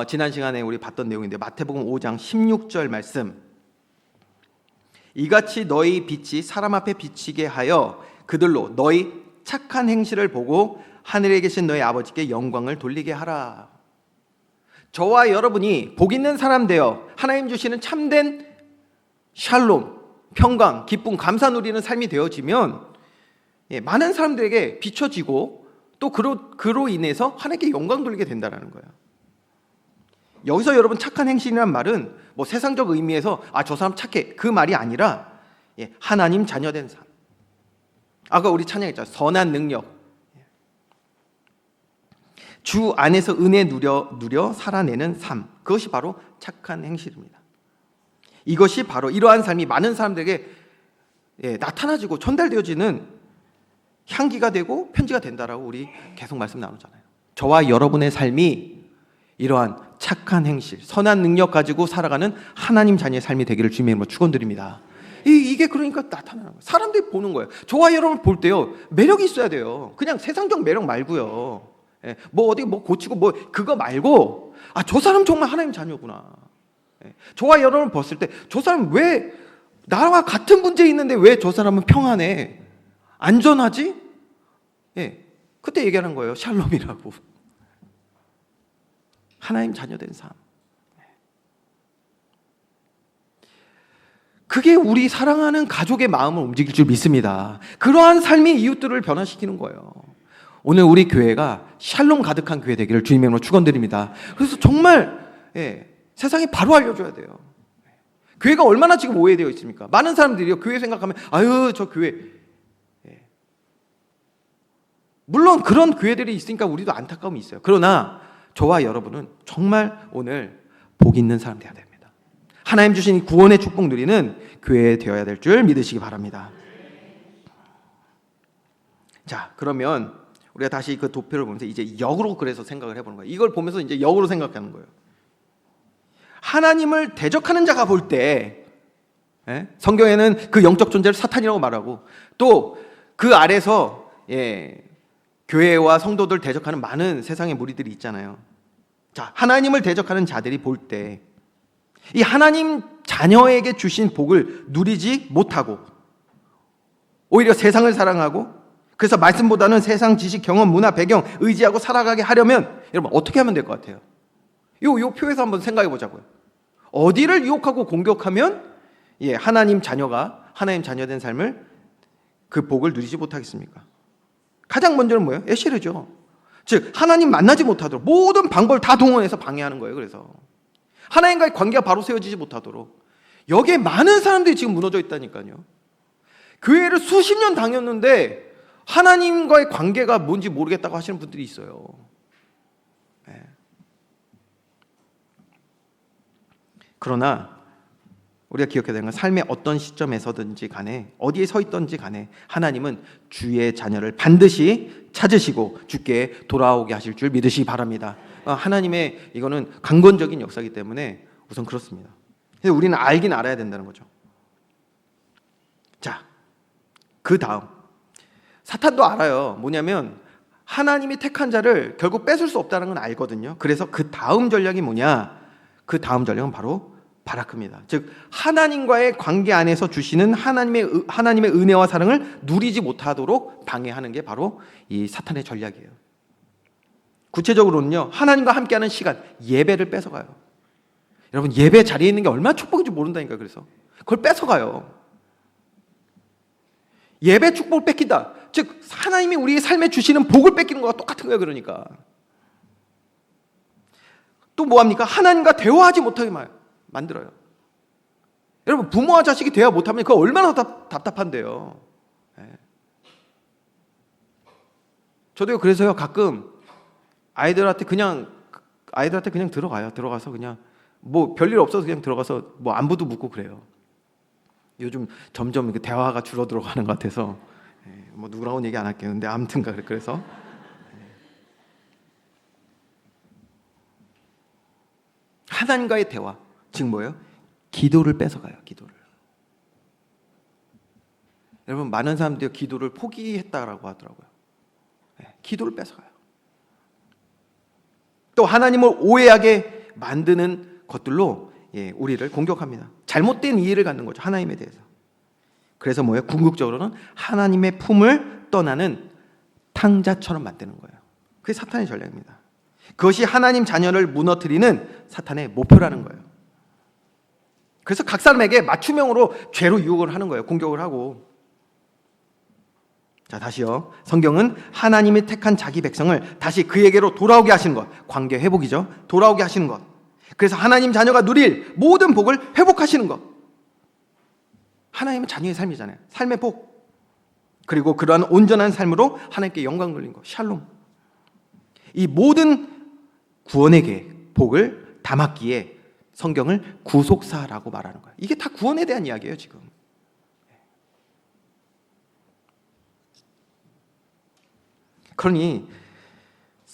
지난 시간에 우리 봤던 내용인데 마태복음 5장 16절 말씀, 이같이 너희 빛이 사람 앞에 비치게 하여 그들로 너희 착한 행실을 보고 하늘에 계신 너희 아버지께 영광을 돌리게 하라. 저와 여러분이 복 있는 사람 되어 하나님 주시는 참된 샬롬, 평강, 기쁨, 감사 누리는 삶이 되어지면 많은 사람들에게 비춰지고 또 그로 인해서 하나님께 영광 돌리게 된다는 거예요. 여기서 여러분 착한 행실이란 말은 뭐 세상적 의미에서 저 사람 착해 그 말이 아니라 하나님 자녀된 삶. 아까 우리 찬양했잖아요. 선한 능력. 주 안에서 은혜 누려 살아내는 삶. 그것이 바로 착한 행실입니다. 이것이 바로 이러한 삶이 많은 사람들에게 나타나지고 전달되어지는 향기가 되고 편지가 된다라고 우리 계속 말씀 나누잖아요. 저와 여러분의 삶이 이러한 착한 행실, 선한 능력 가지고 살아가는 하나님 자녀의 삶이 되기를 주님의 이름으로 축원드립니다. 이게 그러니까 나타나는 거예요. 사람들이 보는 거예요. 저와 여러분 볼 때요, 매력이 있어야 돼요. 그냥 세상적 매력 말고요. 뭐 어디 뭐 고치고 뭐 그거 말고 저 사람 정말 하나님 자녀구나. 저와 여러분 봤을 때 저 사람 왜 나와 같은 문제 있는데 왜 저 사람은 평안해? 안전하지? 그때 얘기하는 거예요. 샬롬이라고. 하나님 자녀된 삶. 그게 우리 사랑하는 가족의 마음을 움직일 줄 믿습니다. 그러한 삶이 이웃들을 변화시키는 거예요. 오늘 우리 교회가 샬롬 가득한 교회 되기를 주님의 이름으로 축원드립니다. 그래서 정말 세상에 바로 알려줘야 돼요. 교회가 얼마나 지금 오해되어 있습니까? 많은 사람들이요, 교회 생각하면 저 교회. 물론 그런 교회들이 있으니까 우리도 안타까움이 있어요. 그러나 저와 여러분은 정말 오늘 복 있는 사람 되어야 됩니다. 하나님 주신 구원의 축복 누리는 교회 되어야 될 줄 믿으시기 바랍니다. 자, 그러면 우리가 다시 그 도표를 보면서 이제 역으로 그래서 생각을 해보는 거예요. 이걸 보면서 이제 역으로 생각하는 거예요. 하나님을 대적하는 자가 볼 때 성경에는 그 영적 존재를 사탄이라고 말하고 또 그 아래서 교회와 성도들 대적하는 많은 세상의 무리들이 있잖아요. 자, 하나님을 대적하는 자들이 볼 때 이 하나님 자녀에게 주신 복을 누리지 못하고 오히려 세상을 사랑하고 그래서 말씀보다는 세상 지식, 경험, 문화, 배경 의지하고 살아가게 하려면 여러분 어떻게 하면 될 것 같아요? 요 표에서 한번 생각해 보자고요. 어디를 유혹하고 공격하면 하나님 자녀가 하나님 자녀된 삶을 그 복을 누리지 못하겠습니까? 가장 먼저는 뭐예요? 에시르죠. 즉 하나님 만나지 못하도록 모든 방법을 다 동원해서 방해하는 거예요. 그래서 하나님과의 관계가 바로 세워지지 못하도록 여기에 많은 사람들이 지금 무너져 있다니까요. 교회를 수십 년 다녔는데 하나님과의 관계가 뭔지 모르겠다고 하시는 분들이 있어요. 그러나 우리가 기억해야 되는 건 삶의 어떤 시점에서든지 간에 어디에 서 있든지 간에 하나님은 주의 자녀를 반드시 찾으시고 주께 돌아오게 하실 줄 믿으시기 바랍니다. 하나님의 이거는 강권적인 역사이기 때문에 우선 그렇습니다. 그래서 우리는 알긴 알아야 된다는 거죠. 자, 그 다음 사탄도 알아요. 뭐냐면 하나님이 택한 자를 결국 뺏을 수 없다는 건 알거든요. 그래서 그 다음 전략이 뭐냐? 그 다음 전략은 바로 바라크입니다. 즉 하나님과의 관계 안에서 주시는 하나님의 은혜와 사랑을 누리지 못하도록 방해하는 게 바로 이 사탄의 전략이에요. 구체적으로는요, 하나님과 함께하는 시간, 예배를 뺏어가요. 여러분 예배 자리에 있는 게 얼마나 축복인지 모른다니까요. 그래서 그걸 뺏어가요. 예배 축복을 뺏긴다. 즉 하나님이 우리의 삶에 주시는 복을 뺏기는 거와 똑같은 거예요. 그러니까 또 뭐합니까? 하나님과 대화하지 못하게 만들어요. 여러분 부모와 자식이 대화 못하면 그거 얼마나 답답한데요. 저도요 그래서요 가끔 아이들한테 그냥 들어가요. 들어가서 그냥 뭐 별일 없어서 그냥 들어가서 뭐 안부도 묻고 그래요. 요즘 점점 대화가 줄어들어가는 것 같아서 뭐 누구랑은 얘기 안 할게요. 근데 아무튼 그래서 하나님과의 대화, 즉 뭐예요? 기도를 뺏어가요. 기도를. 여러분 많은 사람들이 기도를 포기했다라고 하더라고요. 기도를 뺏어가요. 또 하나님을 오해하게 만드는 것들로 우리를 공격합니다. 잘못된 이해를 갖는 거죠. 하나님에 대해서. 그래서 뭐예요? 궁극적으로는 하나님의 품을 떠나는 탕자처럼 만드는 거예요. 그게 사탄의 전략입니다. 그것이 하나님 자녀를 무너뜨리는 사탄의 목표라는 거예요. 그래서 각 사람에게 맞춤형으로 죄로 유혹을 하는 거예요. 공격을 하고. 자, 다시요. 성경은 하나님이 택한 자기 백성을 다시 그에게로 돌아오게 하시는 것. 관계 회복이죠. 돌아오게 하시는 것. 그래서 하나님 자녀가 누릴 모든 복을 회복하시는 것. 하나님은 자녀의 삶이잖아요. 삶의 복. 그리고 그러한 온전한 삶으로 하나님께 영광 돌린 것. 샬롬. 이 모든 구원의 계획, 복을 담았기에 성경을 구속사라고 말하는 거예요. 이게 다 구원에 대한 이야기예요, 지금. 그러니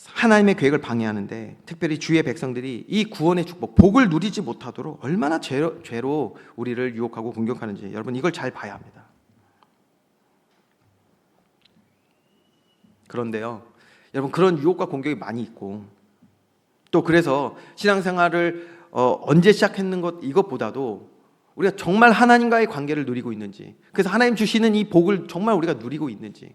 하나님의 계획을 방해하는데 특별히 주의 백성들이 이 구원의 축복, 복을 누리지 못하도록 얼마나 죄로 우리를 유혹하고 공격하는지 여러분 이걸 잘 봐야 합니다. 그런데요, 여러분 그런 유혹과 공격이 많이 있고 또 그래서 신앙생활을 언제 시작했는 것 이것보다도 우리가 정말 하나님과의 관계를 누리고 있는지, 그래서 하나님 주시는 이 복을 정말 우리가 누리고 있는지,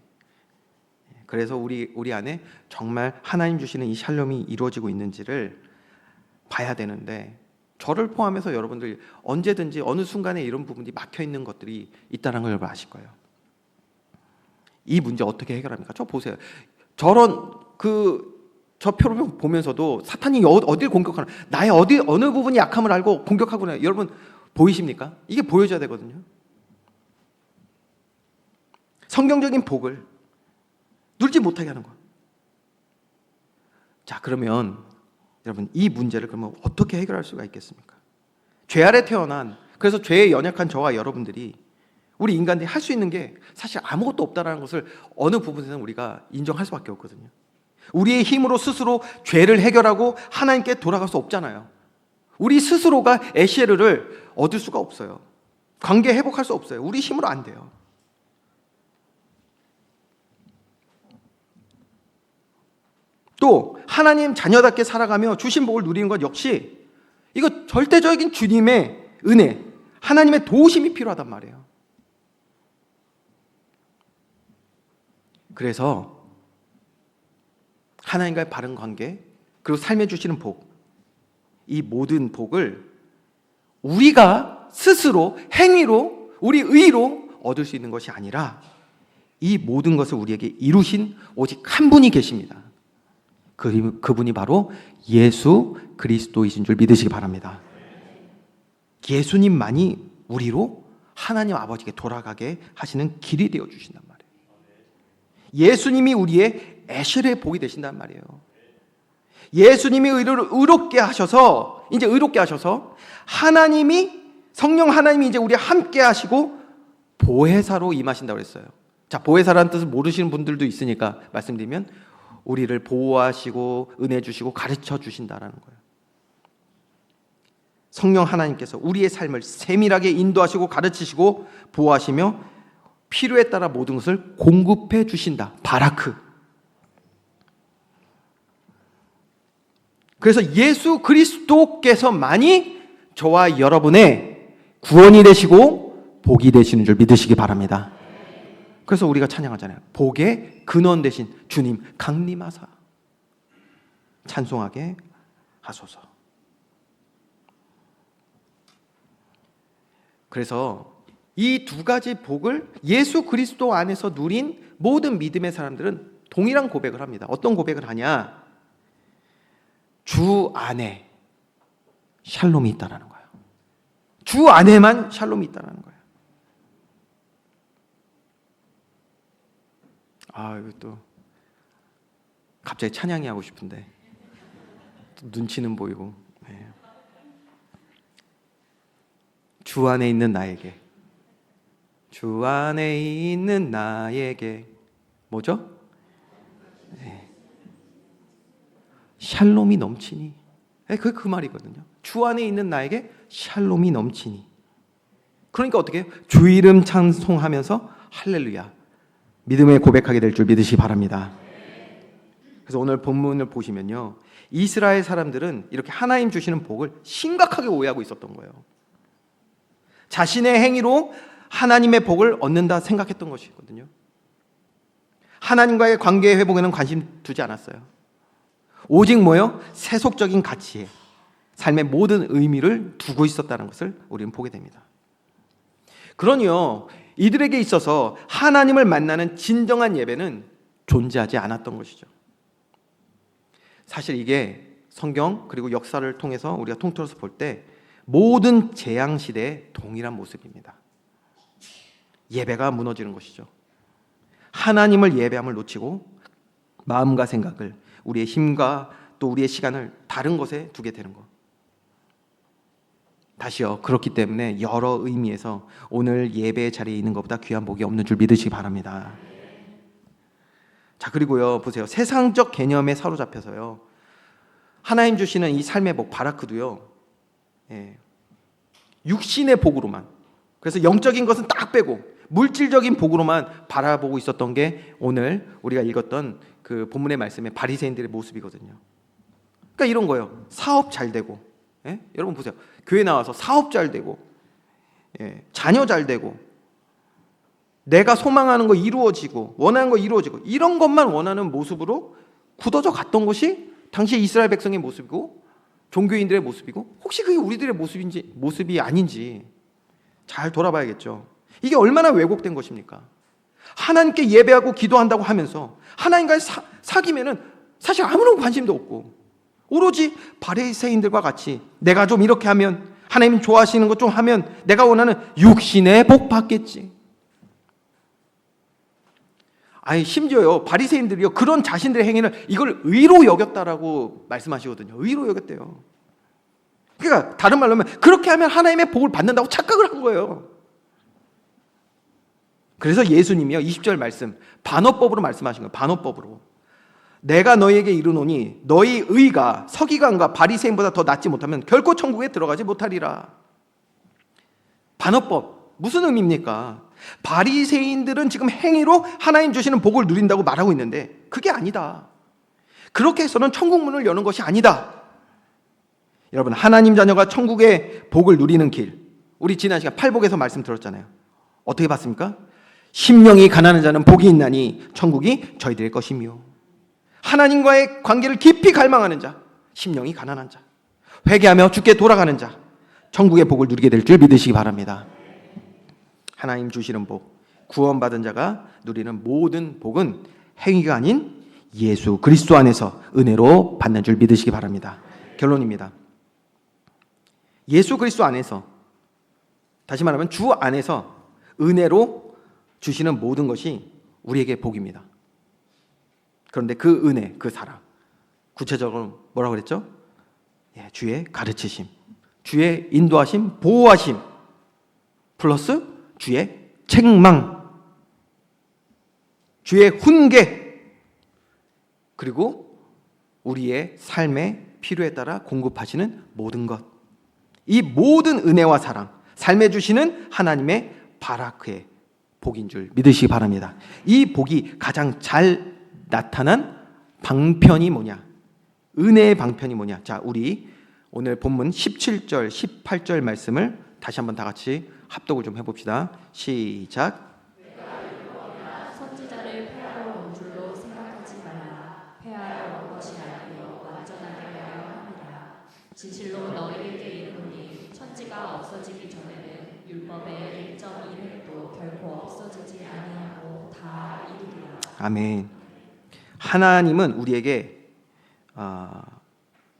그래서 우리 안에 정말 하나님 주시는 이 샬롬이 이루어지고 있는지를 봐야 되는데, 저를 포함해서 여러분들 언제든지 어느 순간에 이런 부분이 막혀 있는 것들이 있다는 걸 여러분 아실 거예요. 이 문제 어떻게 해결합니까? 저 보세요. 저 표를 보면서도 사탄이 어디를 공격하나, 나의 어느 부분이 약함을 알고 공격하구나. 여러분 보이십니까? 이게 보여져야 되거든요. 성경적인 복을 누리지 못하게 하는 거. 자, 그러면 여러분 이 문제를 그러면 어떻게 해결할 수가 있겠습니까? 죄 아래 태어난, 그래서 죄에 연약한 저와 여러분들이 우리 인간들이 할 수 있는 게 사실 아무것도 없다는 것을 어느 부분에서는 우리가 인정할 수밖에 없거든요. 우리의 힘으로 스스로 죄를 해결하고 하나님께 돌아갈 수 없잖아요. 우리 스스로가 에시에르를 얻을 수가 없어요. 관계 회복할 수 없어요. 우리 힘으로 안 돼요. 또 하나님 자녀답게 살아가며 주신 복을 누리는 것 역시 이거 절대적인 주님의 은혜, 하나님의 도우심이 필요하단 말이에요. 그래서 하나님과의 바른 관계, 그리고 삶에 주시는 복, 이 모든 복을 우리가 스스로 행위로, 우리 의로 얻을 수 있는 것이 아니라 이 모든 것을 우리에게 이루신 오직 한 분이 계십니다. 그분이 바로 예수 그리스도이신 줄 믿으시기 바랍니다. 예수님만이 우리로 하나님 아버지께 돌아가게 하시는 길이 되어 주신단 말이에요. 예수님이 우리의 에셀의 복이 되신단 말이에요. 예수님이 의롭게 하셔서 이제 의롭게 하셔서 하나님이 성령 하나님이 이제 우리 함께 하시고 보혜사로 임하신다고 그랬어요. 자, 보혜사라는 뜻을 모르시는 분들도 있으니까 말씀드리면 우리를 보호하시고 은혜 주시고 가르쳐 주신다라는 거예요. 성령 하나님께서 우리의 삶을 세밀하게 인도하시고 가르치시고 보호하시며 필요에 따라 모든 것을 공급해 주신다. 바라크. 그래서 예수 그리스도께서만이 저와 여러분의 구원이 되시고 복이 되시는 줄 믿으시기 바랍니다. 그래서 우리가 찬양하잖아요. 복의 근원 되신 주님 강림하사 찬송하게 하소서. 그래서 이 두 가지 복을 예수 그리스도 안에서 누린 모든 믿음의 사람들은 동일한 고백을 합니다. 어떤 고백을 하냐? 주 안에 샬롬이 있다라는 거예요. 주 안에만 샬롬이 있다라는 거예요. 이거 또 갑자기 찬양이 하고 싶은데 눈치는 보이고. 네. 주 안에 있는 나에게, 주 안에 있는 나에게 뭐죠? 네. 샬롬이 넘치니. 네, 그게 그 말이거든요. 주 안에 있는 나에게 샬롬이 넘치니. 그러니까 어떻게 해요? 주 이름 찬송하면서 할렐루야 믿음에 고백하게 될 줄 믿으시기 바랍니다. 그래서 오늘 본문을 보시면요, 이스라엘 사람들은 이렇게 하나님 주시는 복을 심각하게 오해하고 있었던 거예요. 자신의 행위로 하나님의 복을 얻는다 생각했던 것이거든요. 하나님과의 관계 회복에는 관심 두지 않았어요. 오직 뭐요? 세속적인 가치에 삶의 모든 의미를 두고 있었다는 것을 우리는 보게 됩니다. 그러니요, 이들에게 있어서 하나님을 만나는 진정한 예배는 존재하지 않았던 것이죠. 사실 이게 성경 그리고 역사를 통해서 우리가 통틀어서 볼 때 모든 재앙 시대의 동일한 모습입니다. 예배가 무너지는 것이죠. 하나님을 예배함을 놓치고 마음과 생각을, 우리의 힘과 또 우리의 시간을 다른 것에 두게 되는 것. 다시요, 그렇기 때문에 여러 의미에서 오늘 예배의 자리에 있는 것보다 귀한 복이 없는 줄 믿으시기 바랍니다. 자, 그리고요, 보세요. 세상적 개념에 사로잡혀서요, 하나님 주시는 이 삶의 복 바라크도요, 육신의 복으로만, 그래서 영적인 것은 딱 빼고 물질적인 복으로만 바라보고 있었던 게 오늘 우리가 읽었던 그 본문의 말씀의 바리새인들의 모습이거든요. 그러니까 이런 거예요. 사업 잘 되고, 여러분 보세요. 교회 나와서 사업 잘 되고, 자녀 잘 되고, 내가 소망하는 거 이루어지고, 원하는 거 이루어지고, 이런 것만 원하는 모습으로 굳어져 갔던 것이 당시 이스라엘 백성의 모습이고 종교인들의 모습이고, 혹시 그게 우리들의 모습이 아닌지 잘 돌아봐야겠죠. 이게 얼마나 왜곡된 것입니까? 하나님께 예배하고 기도한다고 하면서 하나님과의 사귐에는 사실 아무런 관심도 없고, 오로지 바리새인들과 같이 내가 좀 이렇게 하면, 하나님 좋아하시는 것 좀 하면 내가 원하는 육신의 복 받겠지. 아니, 심지어요, 바리새인들이요, 그런 자신들의 행위를 이걸 의로 여겼다라고 말씀하시거든요. 의로 여겼대요. 그러니까 다른 말로 하면 그렇게 하면 하나님의 복을 받는다고 착각을 한 거예요. 그래서 예수님이요 20절 말씀 반어법으로 말씀하신 거예요. 반어법으로. 내가 너희에게 이르노니 너희 의가 서기관과 바리새인보다 더 낫지 못하면 결코 천국에 들어가지 못하리라. 반어법 무슨 의미입니까? 바리새인들은 지금 행위로 하나님 주시는 복을 누린다고 말하고 있는데 그게 아니다. 그렇게 해서는 천국 문을 여는 것이 아니다. 여러분, 하나님 자녀가 천국의 복을 누리는 길, 우리 지난 시간 팔복에서 말씀 들었잖아요. 어떻게 봤습니까? 심령이 가난한 자는 복이 있나니 천국이 저희들의 것이며, 하나님과의 관계를 깊이 갈망하는 자, 심령이 가난한 자, 회개하며 주께 돌아가는 자, 천국의 복을 누리게 될 줄 믿으시기 바랍니다. 하나님 주시는 복, 구원받은 자가 누리는 모든 복은 행위가 아닌 예수 그리스도 안에서 은혜로 받는 줄 믿으시기 바랍니다. 결론입니다. 예수 그리스도 안에서, 다시 말하면 주 안에서 은혜로 주시는 모든 것이 우리에게 복입니다. 그런데 그 은혜, 그 사랑, 구체적으로 뭐라고 그랬죠? 주의 가르치심, 주의 인도하심, 보호하심, 플러스 주의 책망, 주의 훈계, 그리고 우리의 삶의 필요에 따라 공급하시는 모든 것, 이 모든 은혜와 사랑, 삶에 주시는 하나님의 바라크의 복인 줄 믿으시기 바랍니다. 이 복이 가장 잘 나타난 방편이 뭐냐? 은혜의 방편이 뭐냐? 자, 우리 오늘 본문 17절, 18절 말씀을 다시 한번 다 같이 합독을 좀 해봅시다. 시작. 선지자를 폐하러 온 줄로 생각하지 말라. 폐하러 온 것이 아니요 완전하게 하려 함이라. 진실로 너희에게 이르노니 천지가 없어지기 전에는 율법의 1.1획도 결코 없어지지 아니하고 다 이루리라. 아멘. 하나님은 우리에게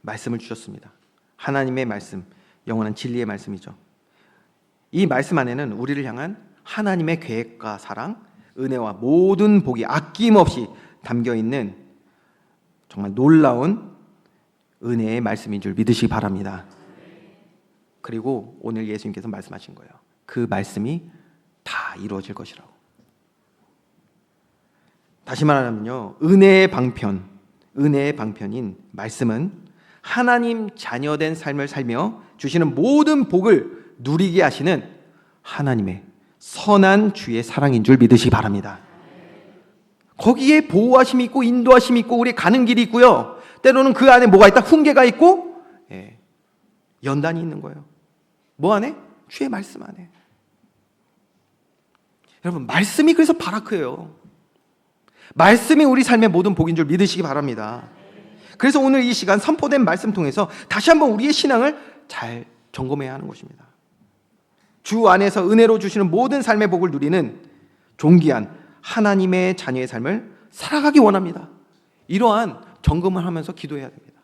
말씀을 주셨습니다. 하나님의 말씀, 영원한 진리의 말씀이죠. 이 말씀 안에는 우리를 향한 하나님의 계획과 사랑, 은혜와 모든 복이 아낌없이 담겨 있는 정말 놀라운 은혜의 말씀인 줄 믿으시기 바랍니다. 그리고 오늘 예수님께서 말씀하신 거예요. 그 말씀이 다 이루어질 것이라고. 다시 말하면요, 은혜의 방편인 말씀은 하나님 자녀된 삶을 살며 주시는 모든 복을 누리게 하시는 하나님의 선한 주의 사랑인 줄 믿으시기 바랍니다. 거기에 보호하심이 있고 인도하심이 있고 우리 가는 길이 있고요, 때로는 그 안에 뭐가 있다? 훈계가 있고 연단이 있는 거예요. 뭐 안에? 주의 말씀 안에. 여러분, 말씀이 그래서 바라크예요. 말씀이 우리 삶의 모든 복인 줄 믿으시기 바랍니다. 그래서 오늘 이 시간 선포된 말씀 통해서 다시 한번 우리의 신앙을 잘 점검해야 하는 것입니다. 주 안에서 은혜로 주시는 모든 삶의 복을 누리는 존귀한 하나님의 자녀의 삶을 살아가기 원합니다. 이러한 점검을 하면서 기도해야 됩니다.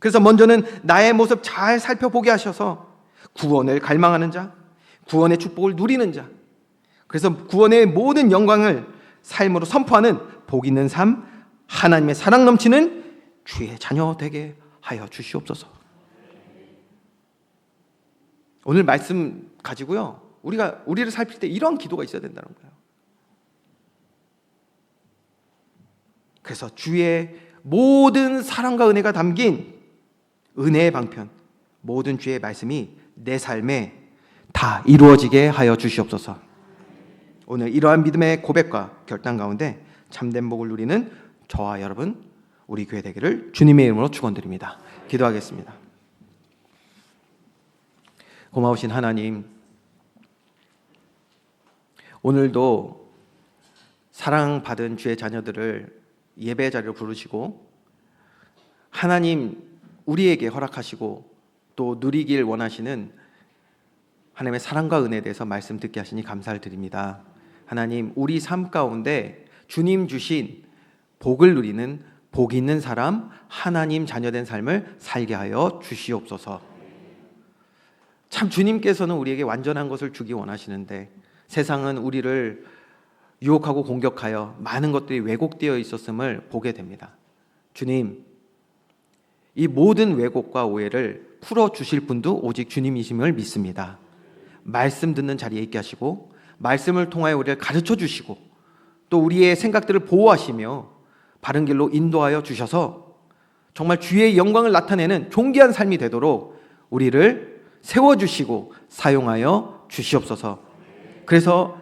그래서 먼저는 나의 모습 잘 살펴보게 하셔서 구원을 갈망하는 자, 구원의 축복을 누리는 자, 그래서 구원의 모든 영광을 삶으로 선포하는 복 있는 삶, 하나님의 사랑 넘치는 주의 자녀 되게 하여 주시옵소서. 오늘 말씀 가지고요, 우리를 살필 때 이런 기도가 있어야 된다는 거예요. 그래서 주의 모든 사랑과 은혜가 담긴 은혜의 방편, 모든 주의 말씀이 내 삶에 다 이루어지게 하여 주시옵소서. 오늘 이러한 믿음의 고백과 결단 가운데 참된 복을 누리는 저와 여러분, 우리 교회 되기를 주님의 이름으로 축원드립니다. 기도하겠습니다. 고마우신 하나님, 오늘도 사랑받은 주의 자녀들을 예배 자리로 부르시고 하나님 우리에게 허락하시고 또 누리길 원하시는 하나님의 사랑과 은혜에 대해서 말씀 듣게 하시니 감사를 드립니다. 하나님, 우리 삶 가운데 주님 주신 복을 누리는 복 있는 사람, 하나님 자녀된 삶을 살게 하여 주시옵소서. 참 주님께서는 우리에게 완전한 것을 주기 원하시는데 세상은 우리를 유혹하고 공격하여 많은 것들이 왜곡되어 있었음을 보게 됩니다. 주님, 이 모든 왜곡과 오해를 풀어주실 분도 오직 주님이심을 믿습니다. 말씀 듣는 자리에 있게 하시고 말씀을 통하여 우리를 가르쳐 주시고 또 우리의 생각들을 보호하시며 바른 길로 인도하여 주셔서 정말 주의 영광을 나타내는 존귀한 삶이 되도록 우리를 세워주시고 사용하여 주시옵소서. 그래서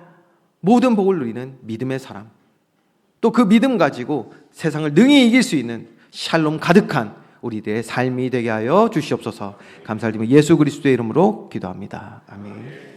모든 복을 누리는 믿음의 사람, 또 그 믿음 가지고 세상을 능히 이길 수 있는 샬롬 가득한 우리들의 삶이 되게 하여 주시옵소서. 감사드리며 예수 그리스도의 이름으로 기도합니다. 아멘.